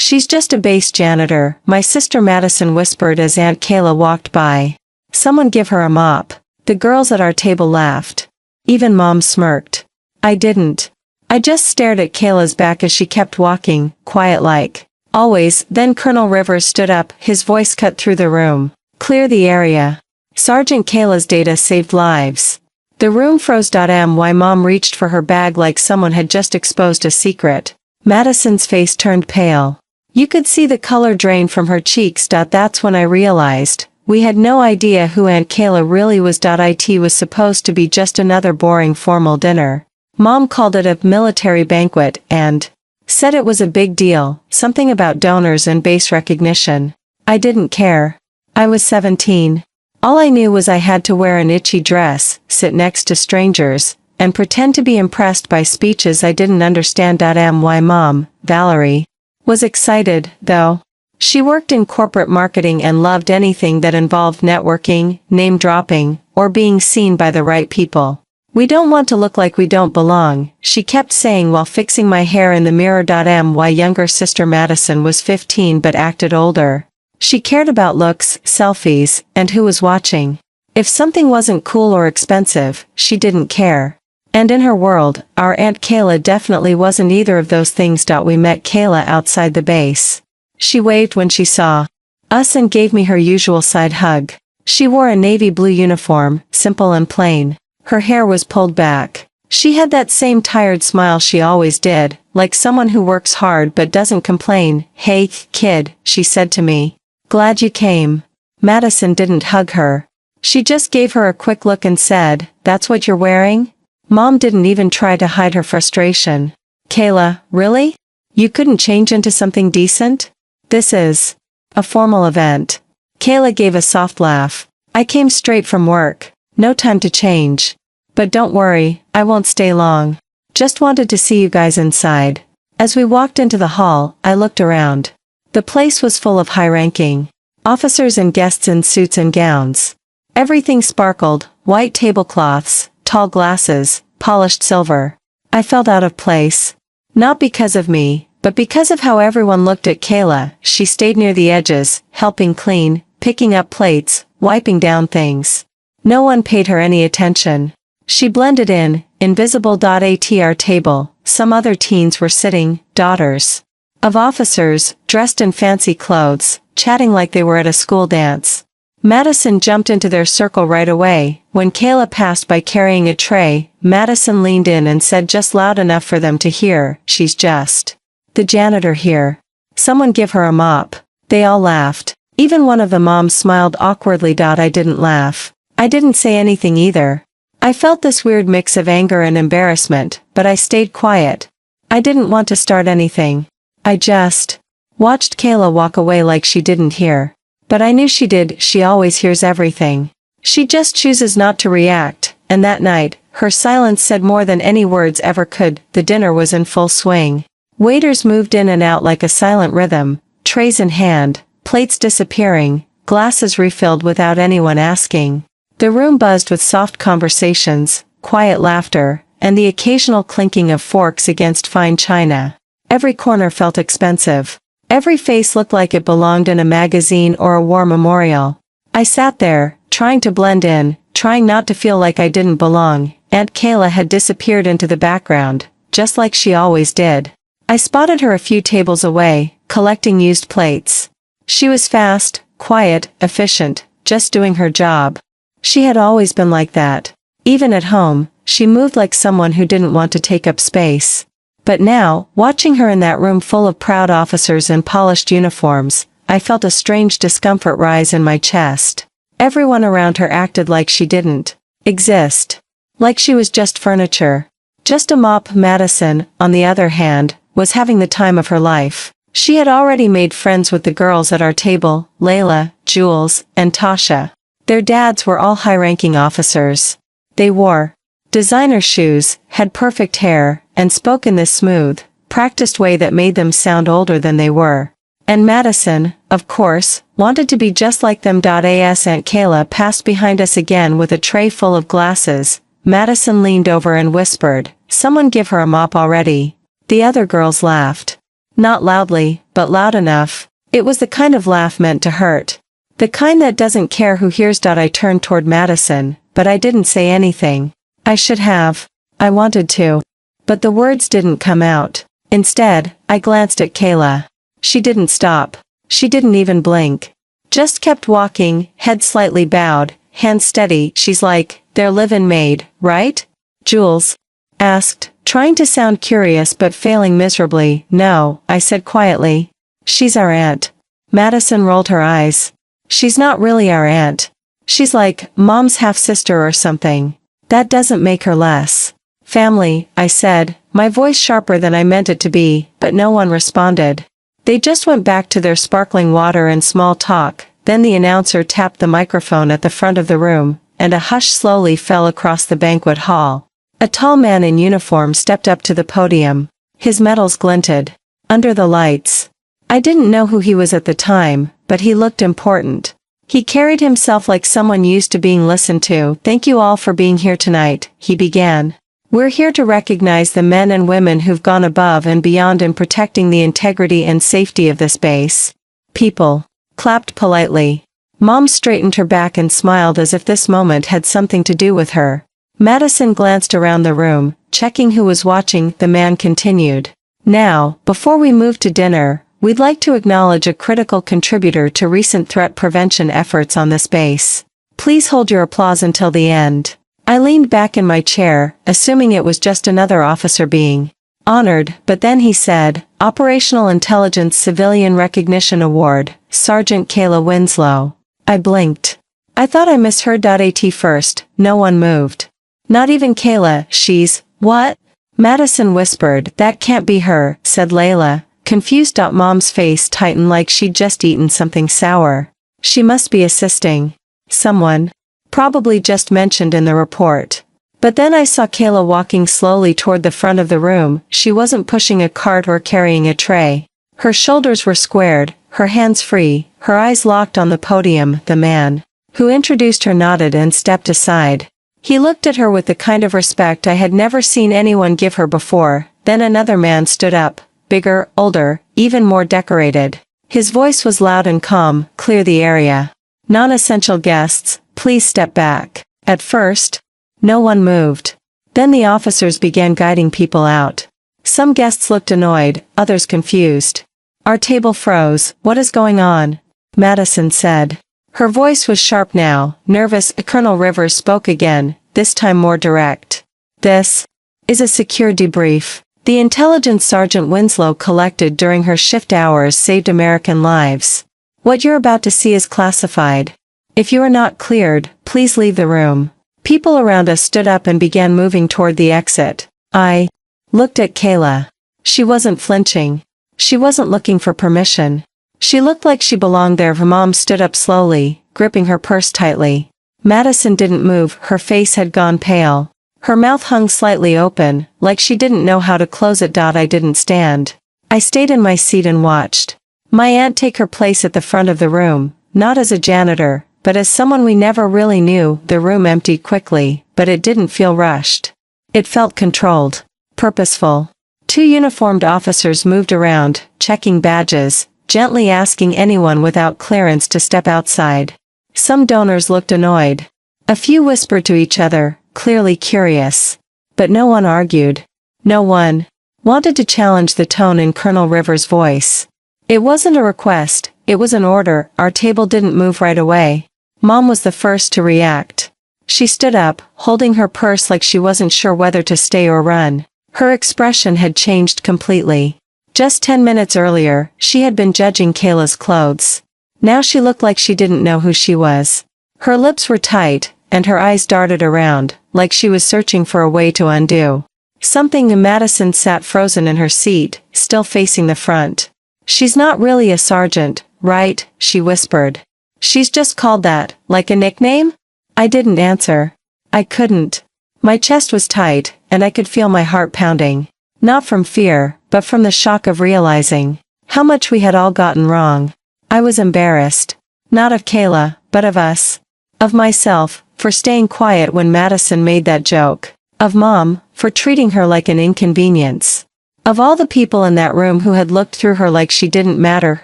She's just a base janitor, my sister Madison whispered as Aunt Kayla walked by. Someone give her a mop. The girls at our table laughed. Even Mom smirked. I didn't. I just stared at Kayla's back as she kept walking, quiet like always. Then Colonel Rivers stood up, his voice cut through the room. Clear the area. Sergeant Kayla's data saved lives. The room froze. My mom reached for her bag like someone had just exposed a secret. Madison's face turned pale. You could see the color drain from her cheeks. That's when I realized, we had no idea who Aunt Kayla really was. It was supposed to be just another boring formal dinner. Mom called it a military banquet and said it was a big deal, something about donors and base recognition. I didn't care. I was 17. All I knew was I had to wear an itchy dress, sit next to strangers, and pretend to be impressed by speeches I didn't understand. My mom, Valerie, was excited, though. She worked in corporate marketing and loved anything that involved networking, name-dropping, or being seen by the right people. We don't want to look like we don't belong, she kept saying while fixing my hair in the mirror. My younger sister Madison was 15 but acted older. She cared about looks, selfies, and who was watching. If something wasn't cool or expensive, she didn't care. And in her world, our Aunt Kayla definitely wasn't either of those things. We met Kayla outside the base. She waved when she saw us and gave me her usual side hug. She wore a navy blue uniform, simple and plain. Her hair was pulled back. She had that same tired smile she always did, like someone who works hard but doesn't complain. Hey, kid, she said to me. Glad you came. Madison didn't hug her. She just gave her a quick look and said, that's what you're wearing? Mom didn't even try to hide her frustration. Kayla, really? You couldn't change into something decent? This is a formal event. Kayla gave a soft laugh. I came straight from work. No time to change. But don't worry, I won't stay long. Just wanted to see you guys inside. As we walked into the hall, I looked around. The place was full of high-ranking officers and guests in suits and gowns. Everything sparkled, white tablecloths, tall glasses, polished silver. I felt out of place. Not because of me, but because of how everyone looked at Kayla. She stayed near the edges, helping clean, picking up plates, wiping down things. No one paid her any attention. She blended in, invisible. At our table, some other teens were sitting, daughters of officers, dressed in fancy clothes, chatting like they were at a school dance. Madison jumped into their circle right away. When Kayla passed by carrying a tray, Madison leaned in and said just loud enough for them to hear, she's just the janitor here. Someone give her a mop. They all laughed. Even one of the moms smiled awkwardly. I didn't laugh. I didn't say anything either. I felt this weird mix of anger and embarrassment, but I stayed quiet. I didn't want to start anything. I just watched Kayla walk away like she didn't hear. But I knew she did. She always hears everything. She just chooses not to react, and that night, her silence said more than any words ever could. The dinner was in full swing. Waiters moved in and out like a silent rhythm, trays in hand, plates disappearing, glasses refilled without anyone asking. The room buzzed with soft conversations, quiet laughter, and the occasional clinking of forks against fine china. Every corner felt expensive. Every face looked like it belonged in a magazine or a war memorial. I sat there, trying to blend in, trying not to feel like I didn't belong. Aunt Kayla had disappeared into the background, just like she always did. I spotted her a few tables away, collecting used plates. She was fast, quiet, efficient, just doing her job. She had always been like that. Even at home, she moved like someone who didn't want to take up space. But now, watching her in that room full of proud officers in polished uniforms, I felt a strange discomfort rise in my chest. Everyone around her acted like she didn't exist. Like she was just furniture. Just a mop. Madison, on the other hand, was having the time of her life. She had already made friends with the girls at our table, Layla, Jules, and Tasha. Their dads were all high-ranking officers. They wore designer shoes, had perfect hair, and spoke in this smooth, practiced way that made them sound older than they were. And Madison, of course, wanted to be just like them. As Aunt Kayla passed behind us again with a tray full of glasses, Madison leaned over and whispered, "Someone give her a mop already." The other girls laughed. Not loudly, but loud enough. It was the kind of laugh meant to hurt. The kind that doesn't care who hears. I turned toward Madison, but I didn't say anything. I should have. I wanted to. But the words didn't come out. Instead, I glanced at Kayla. She didn't stop. She didn't even blink. Just kept walking, head slightly bowed, hands steady. She's like, their live-in maid, right? Jules asked, trying to sound curious but failing miserably. No, I said quietly. She's our aunt. Madison rolled her eyes. She's not really our aunt. She's like, Mom's half-sister or something. That doesn't make her less family, I said, my voice sharper than I meant it to be, but no one responded. They just went back to their sparkling water and small talk. Then the announcer tapped the microphone at the front of the room, and a hush slowly fell across the banquet hall. A tall man in uniform stepped up to the podium. His medals glinted under the lights. I didn't know who he was at the time, but he looked important. He carried himself like someone used to being listened to. Thank you all for being here tonight, he began. We're here to recognize the men and women who've gone above and beyond in protecting the integrity and safety of this base. People clapped politely. Mom straightened her back and smiled as if this moment had something to do with her. Madison glanced around the room, checking who was watching. The man continued. Now, before we move to dinner, we'd like to acknowledge a critical contributor to recent threat prevention efforts on this base. Please hold your applause until the end. I leaned back in my chair, assuming it was just another officer being honored, but then he said, Operational Intelligence Civilian Recognition Award, Sergeant Kayla Winslow. I blinked. I thought I misheard. At first, no one moved. Not even Kayla. She's, what? Madison whispered. That can't be her, said Layla, confused. Mom's face tightened like she'd just eaten something sour. She must be assisting someone. Probably just mentioned in the report. But then I saw Kayla walking slowly toward the front of the room. She wasn't pushing a cart or carrying a tray. Her shoulders were squared, her hands free, her eyes locked on the podium. The man who introduced her nodded and stepped aside. He looked at her with the kind of respect I had never seen anyone give her before. Then another man stood up, bigger, older, even more decorated. His voice was loud and calm. Clear the area. Non-essential guests, please step back. At first, no one moved. Then the officers began guiding people out. Some guests looked annoyed, others confused. Our table froze. What is going on? Madison said. Her voice was sharp now, nervous. Colonel Rivers spoke again, this time more direct. This is a secure debrief. The intelligence Sergeant Winslow collected during her shift hours saved American lives. What you're about to see is classified. If you are not cleared, please leave the room. People around us stood up and began moving toward the exit. I looked at Kayla. She wasn't flinching. She wasn't looking for permission. She looked like she belonged there. Her mom stood up slowly, gripping her purse tightly. Madison didn't move. Her face had gone pale. Her mouth hung slightly open, like she didn't know how to close it. I didn't stand. I stayed in my seat and watched my aunt take her place at the front of the room, not as a janitor, but as someone we never really knew. The room emptied quickly, but it didn't feel rushed. It felt controlled, purposeful. Two uniformed officers moved around, checking badges, gently asking anyone without clearance to step outside. Some donors looked annoyed. A few whispered to each other, clearly curious. But no one argued. No one wanted to challenge the tone in Colonel Rivers' voice. It wasn't a request, it was an order. Our table didn't move right away. Mom was the first to react. She stood up, holding her purse like she wasn't sure whether to stay or run. Her expression had changed completely. Just 10 minutes earlier, she had been judging Kayla's clothes. Now she looked like she didn't know who she was. Her lips were tight, and her eyes darted around, like she was searching for a way to undo something. Madison sat frozen in her seat, still facing the front. She's not really a sergeant, right? She whispered. She's just called that, like a nickname? I didn't answer. I couldn't. My chest was tight, and I could feel my heart pounding. Not from fear, but from the shock of realizing how much we had all gotten wrong. I was embarrassed. Not of Kayla, but of us. Of myself, for staying quiet when Madison made that joke. Of Mom, for treating her like an inconvenience. Of all the people in that room who had looked through her like she didn't matter,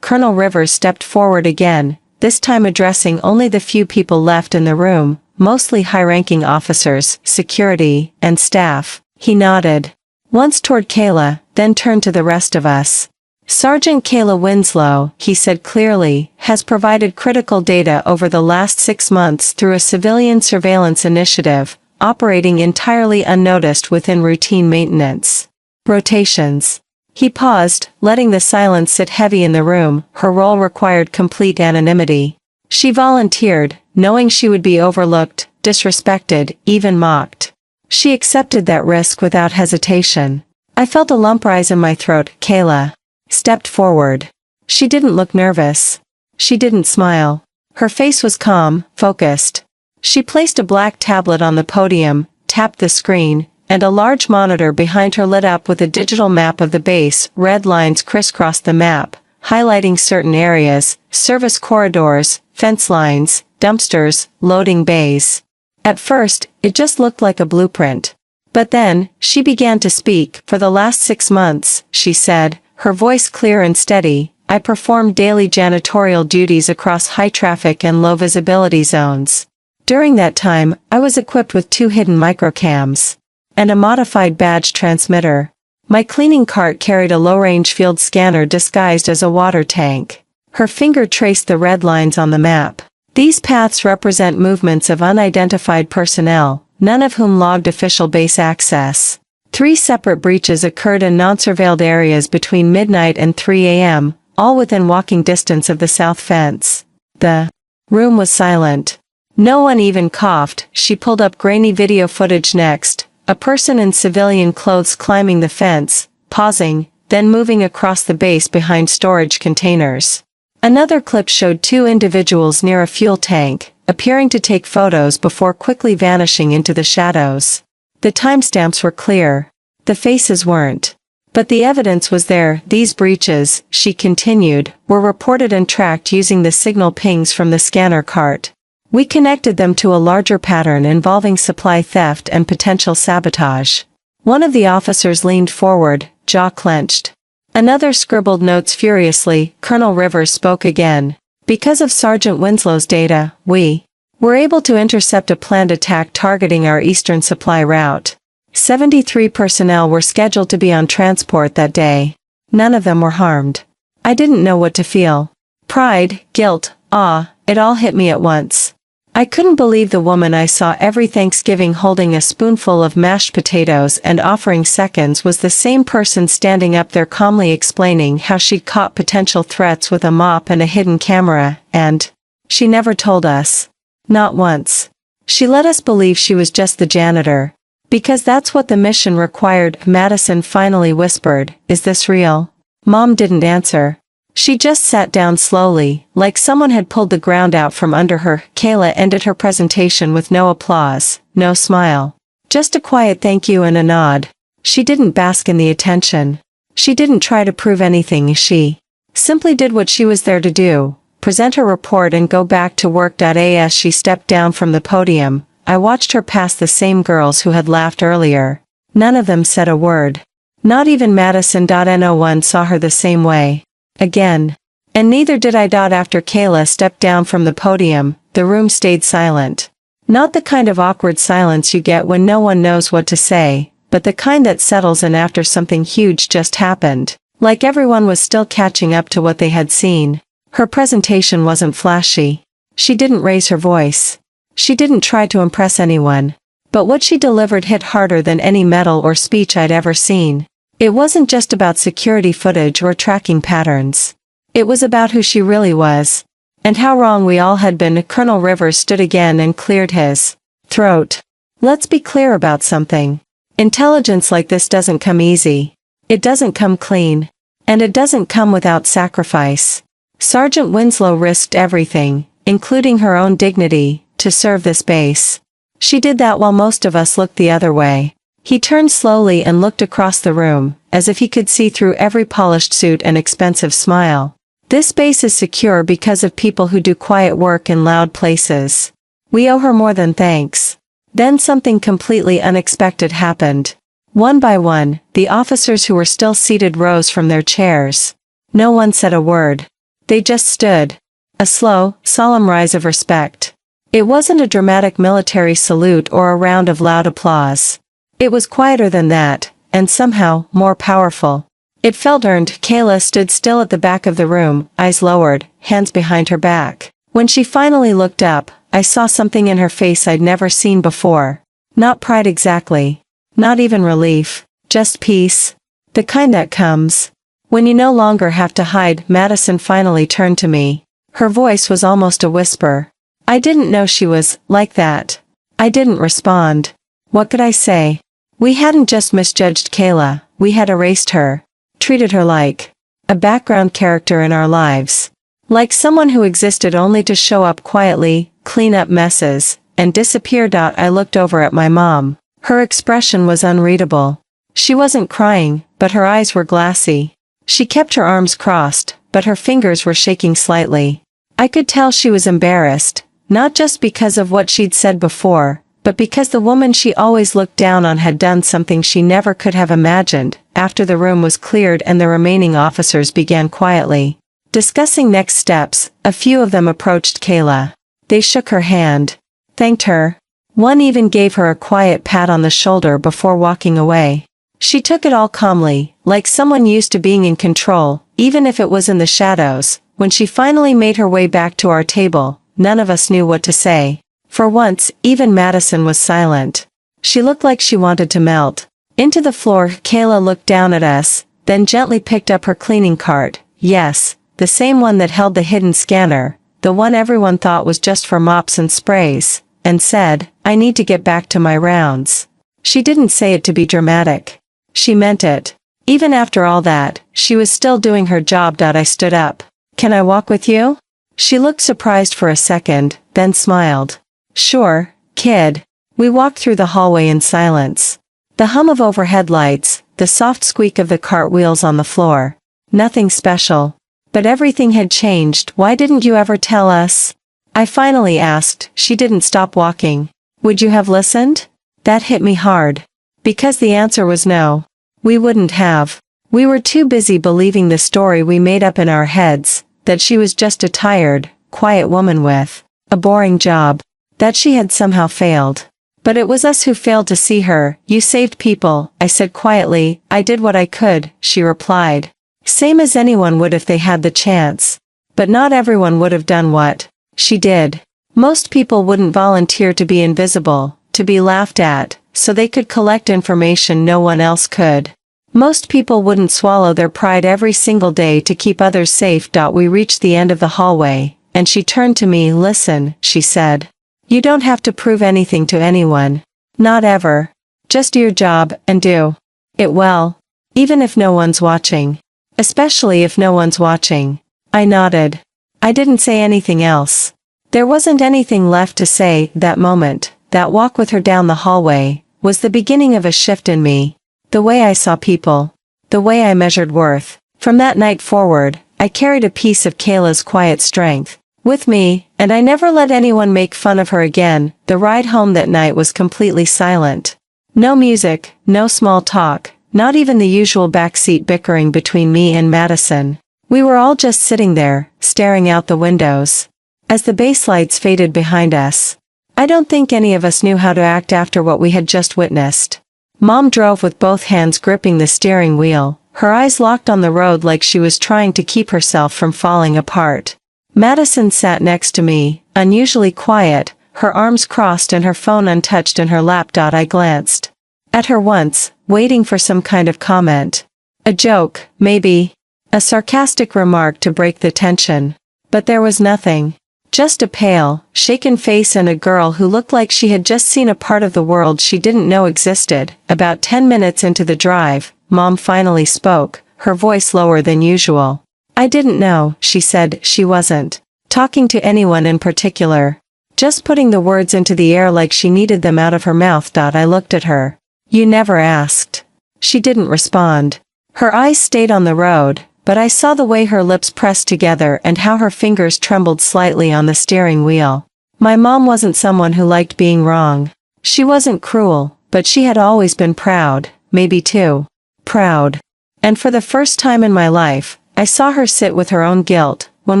Colonel Rivers stepped forward again, this time addressing only the few people left in the room, mostly high-ranking officers, security, and staff. He nodded. Once toward Kayla, then turned to the rest of us. Sergeant Kayla Winslow, he said clearly, has provided critical data over the last 6 months through a civilian surveillance initiative, operating entirely unnoticed within routine maintenance rotations. He paused, letting the silence sit heavy in the room. Her role required complete anonymity. She volunteered, knowing she would be overlooked, disrespected, even mocked. She accepted that risk without hesitation. I felt a lump rise in my throat. Kayla stepped forward. She didn't look nervous. She didn't smile. Her face was calm, focused. She placed a black tablet on the podium, tapped the screen, and a large monitor behind her lit up with a digital map of the base. Red lines crisscrossed the map, highlighting certain areas, service corridors, fence lines, dumpsters, loading bays. At first, it just looked like a blueprint. But then, she began to speak. For the last 6 months, she said, her voice clear and steady, I performed daily janitorial duties across high-traffic and low-visibility zones. During that time, I was equipped with 2 hidden microcams and a modified badge transmitter. My cleaning cart carried a low-range field scanner disguised as a water tank. Her finger traced the red lines on the map. These paths represent movements of unidentified personnel, none of whom logged official base access. 3 separate breaches occurred in non-surveilled areas between midnight and 3 a.m., all within walking distance of the south fence. The room was silent. No one even coughed. She pulled up grainy video footage next. A person in civilian clothes climbing the fence, pausing, then moving across the base behind storage containers. Another clip showed 2 individuals near a fuel tank, appearing to take photos before quickly vanishing into the shadows. The timestamps were clear. The faces weren't. But the evidence was there. These breaches, she continued, were reported and tracked using the signal pings from the scanner cart. We connected them to a larger pattern involving supply theft and potential sabotage. One of the officers leaned forward, jaw clenched. Another scribbled notes furiously. Colonel Rivers spoke again. Because of Sergeant Winslow's data, we were able to intercept a planned attack targeting our eastern supply route. 73 personnel were scheduled to be on transport that day. None of them were harmed. I didn't know what to feel. Pride, guilt, awe, it all hit me at once. I couldn't believe the woman I saw every Thanksgiving holding a spoonful of mashed potatoes and offering seconds was the same person standing up there calmly explaining how she'd caught potential threats with a mop and a hidden camera, and she never told us. Not once. She let us believe she was just the janitor. Because that's what the mission required. Madison finally whispered, "Is this real?" Mom didn't answer. She just sat down slowly, like someone had pulled the ground out from under her. Kayla ended her presentation with no applause, no smile. Just a quiet thank you and a nod. She didn't bask in the attention. She didn't try to prove anything. She simply did what she was there to do, present her report and go back to work. As she stepped down from the podium, I watched her pass the same girls who had laughed earlier. None of them said a word. Not even Madison. No one saw her the same way. Again. And neither did I. After Kayla stepped down from the podium, the room stayed silent. Not the kind of awkward silence you get when no one knows what to say, but the kind that settles in after something huge just happened. Like everyone was still catching up to what they had seen. Her presentation wasn't flashy. She didn't raise her voice. She didn't try to impress anyone. But what she delivered hit harder than any medal or speech I'd ever seen. It wasn't just about security footage or tracking patterns. It was about who she really was. And how wrong we all had been. Colonel Rivers stood again and cleared his throat. Let's be clear about something. Intelligence like this doesn't come easy. It doesn't come clean. And it doesn't come without sacrifice. Sergeant Winslow risked everything, including her own dignity, to serve this base. She did that while most of us looked the other way. He turned slowly and looked across the room, as if he could see through every polished suit and expensive smile. This base is secure because of people who do quiet work in loud places. We owe her more than thanks. Then something completely unexpected happened. One by one, the officers who were still seated rose from their chairs. No one said a word. They just stood. A slow, solemn rise of respect. It wasn't a dramatic military salute or a round of loud applause. It was quieter than that, and somehow, more powerful. It felt earned. Kayla stood still at the back of the room, eyes lowered, hands behind her back. When she finally looked up, I saw something in her face I'd never seen before. Not pride exactly. Not even relief. Just peace. The kind that comes when you no longer have to hide. Madison finally turned to me. Her voice was almost a whisper. I didn't know she was like that. I didn't respond. What could I say? We hadn't just misjudged Kayla, we had erased her. Treated her like a background character in our lives. Like someone who existed only to show up quietly, clean up messes, and disappear. I looked over at my mom. Her expression was unreadable. She wasn't crying, but her eyes were glassy. She kept her arms crossed, but her fingers were shaking slightly. I could tell she was embarrassed, not just because of what she'd said before, but because the woman she always looked down on had done something she never could have imagined. After the room was cleared and the remaining officers began quietly discussing next steps, a few of them approached Kayla. They shook her hand, thanked her. One even gave her a quiet pat on the shoulder before walking away. She took it all calmly, like someone used to being in control, even if it was in the shadows. When she finally made her way back to our table, none of us knew what to say. For once, even Madison was silent. She looked like she wanted to melt into the floor. Kayla looked down at us, then gently picked up her cleaning cart. Yes, the same one that held the hidden scanner, the one everyone thought was just for mops and sprays, and said, I need to get back to my rounds. She didn't say it to be dramatic. She meant it. Even after all that, she was still doing her job. I stood up. Can I walk with you? She looked surprised for a second, then smiled. Sure, kid. We walked through the hallway in silence. The hum of overhead lights, the soft squeak of the cart wheels on the floor. Nothing special. But everything had changed. Why didn't you ever tell us? I finally asked. She didn't stop walking. Would you have listened? That hit me hard. Because the answer was no. We wouldn't have. We were too busy believing the story we made up in our heads, that she was just a tired, quiet woman with a boring job. That she had somehow failed. But it was us who failed to see her. You saved people, I said quietly. I did what I could, she replied. Same as anyone would if they had the chance. But not everyone would have done what she did. Most people wouldn't volunteer to be invisible, to be laughed at, so they could collect information no one else could. Most people wouldn't swallow their pride every single day to keep others safe. We reached the end of the hallway, and she turned to me. Listen, she said. You don't have to prove anything to anyone. Not ever. Just do your job, and do it well. Even if no one's watching. Especially if no one's watching. I nodded. I didn't say anything else. There wasn't anything left to say. That moment, that walk with her down the hallway, was the beginning of a shift in me. The way I saw people. The way I measured worth. From that night forward, I carried a piece of Kayla's quiet strength with me, and I never let anyone make fun of her again. The ride home that night was completely silent. No music, no small talk, not even the usual backseat bickering between me and Madison. We were all just sitting there, staring out the windows. As the base lights faded behind us, I don't think any of us knew how to act after what we had just witnessed. Mom drove with both hands gripping the steering wheel, her eyes locked on the road like she was trying to keep herself from falling apart. Madison sat next to me, unusually quiet, her arms crossed and her phone untouched in her lap. I glanced at her once, waiting for some kind of comment. A joke, maybe. A sarcastic remark to break the tension. But there was nothing. Just a pale, shaken face and a girl who looked like she had just seen a part of the world she didn't know existed. About 10 minutes into the drive, Mom finally spoke, her voice lower than usual. I didn't know, she said. She wasn't talking to anyone in particular. Just putting the words into the air like she needed them out of her mouth. I looked at her. You never asked. She didn't respond. Her eyes stayed on the road, but I saw the way her lips pressed together and how her fingers trembled slightly on the steering wheel. My mom wasn't someone who liked being wrong. She wasn't cruel, but she had always been proud, maybe 2. Proud. And for the first time in my life, I saw her sit with her own guilt. When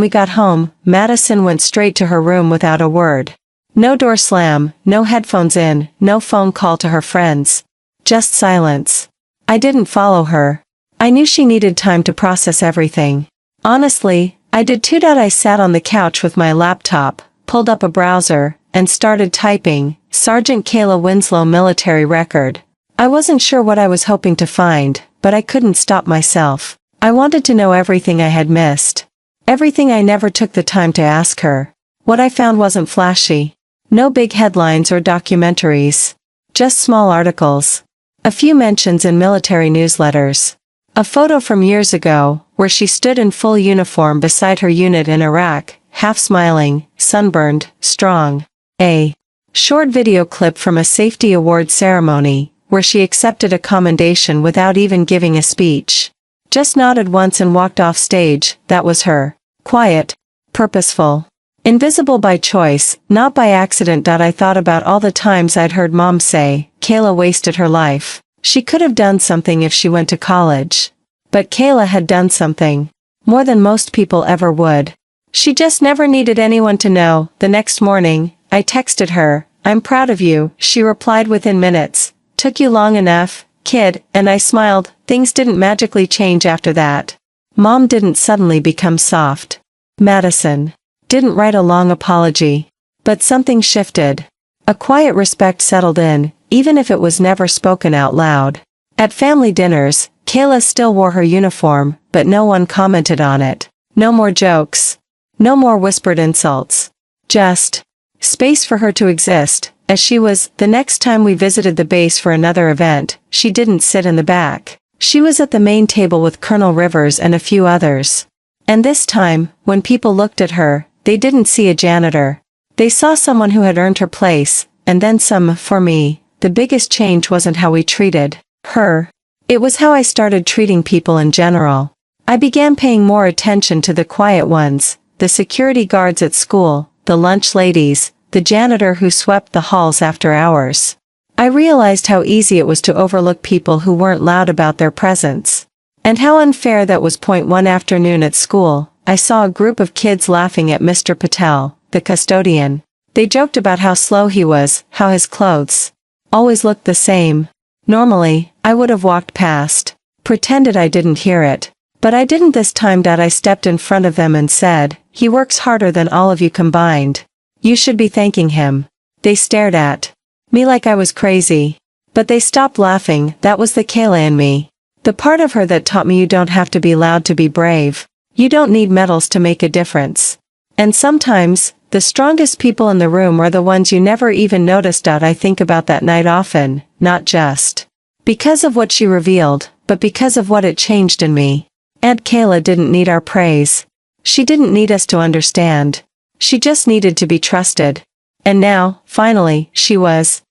we got home, Madison went straight to her room without a word. No door slam, no headphones in, no phone call to her friends. Just silence. I didn't follow her. I knew she needed time to process everything. Honestly, I did too. I sat on the couch with my laptop, pulled up a browser, and started typing, Sergeant Kayla Winslow military record. I wasn't sure what I was hoping to find, but I couldn't stop myself. I wanted to know everything I had missed. Everything I never took the time to ask her. What I found wasn't flashy. No big headlines or documentaries. Just small articles. A few mentions in military newsletters. A photo from years ago, where she stood in full uniform beside her unit in Iraq, half smiling, sunburned, strong. A short video clip from a safety award ceremony, where she accepted a commendation without even giving a speech. Just nodded once and walked off stage. That was her. Quiet. Purposeful. Invisible by choice, not by accident. I thought about all the times I'd heard Mom say, Kayla wasted her life. She could have done something if she went to college. But Kayla had done something. More than most people ever would. She just never needed anyone to know. The next morning, I texted her, I'm proud of you. She replied within minutes, took you long enough, kid, and I smiled. Things didn't magically change after that. Mom didn't suddenly become soft. Madison didn't write a long apology. But something shifted. A quiet respect settled in, even if it was never spoken out loud. At family dinners, Kayla still wore her uniform, but no one commented on it. No more jokes. No more whispered insults. Just space for her to exist, as she was. The next time we visited the base for another event, she didn't sit in the back. She was at the main table with Colonel Rivers and a few others. And this time, when people looked at her, they didn't see a janitor. They saw someone who had earned her place, and then some. For me, the biggest change wasn't how we treated her. It was how I started treating people in general. I began paying more attention to the quiet ones, the security guards at school, the lunch ladies, the janitor who swept the halls after hours. I realized how easy it was to overlook people who weren't loud about their presence. And how unfair that was. One afternoon at school, I saw a group of kids laughing at Mr. Patel, the custodian. They joked about how slow he was, how his clothes always looked the same. Normally, I would have walked past, pretended I didn't hear it. But I didn't this time. I stepped in front of them and said, he works harder than all of you combined. You should be thanking him. They stared at me like I was crazy. But they stopped laughing. That was the Kayla in me. The part of her that taught me you don't have to be loud to be brave. You don't need medals to make a difference. And sometimes, the strongest people in the room are the ones you never even noticed. I think about that night often, not just because of what she revealed, but because of what it changed in me. Aunt Kayla didn't need our praise. She didn't need us to understand. She just needed to be trusted. And now, finally, she was.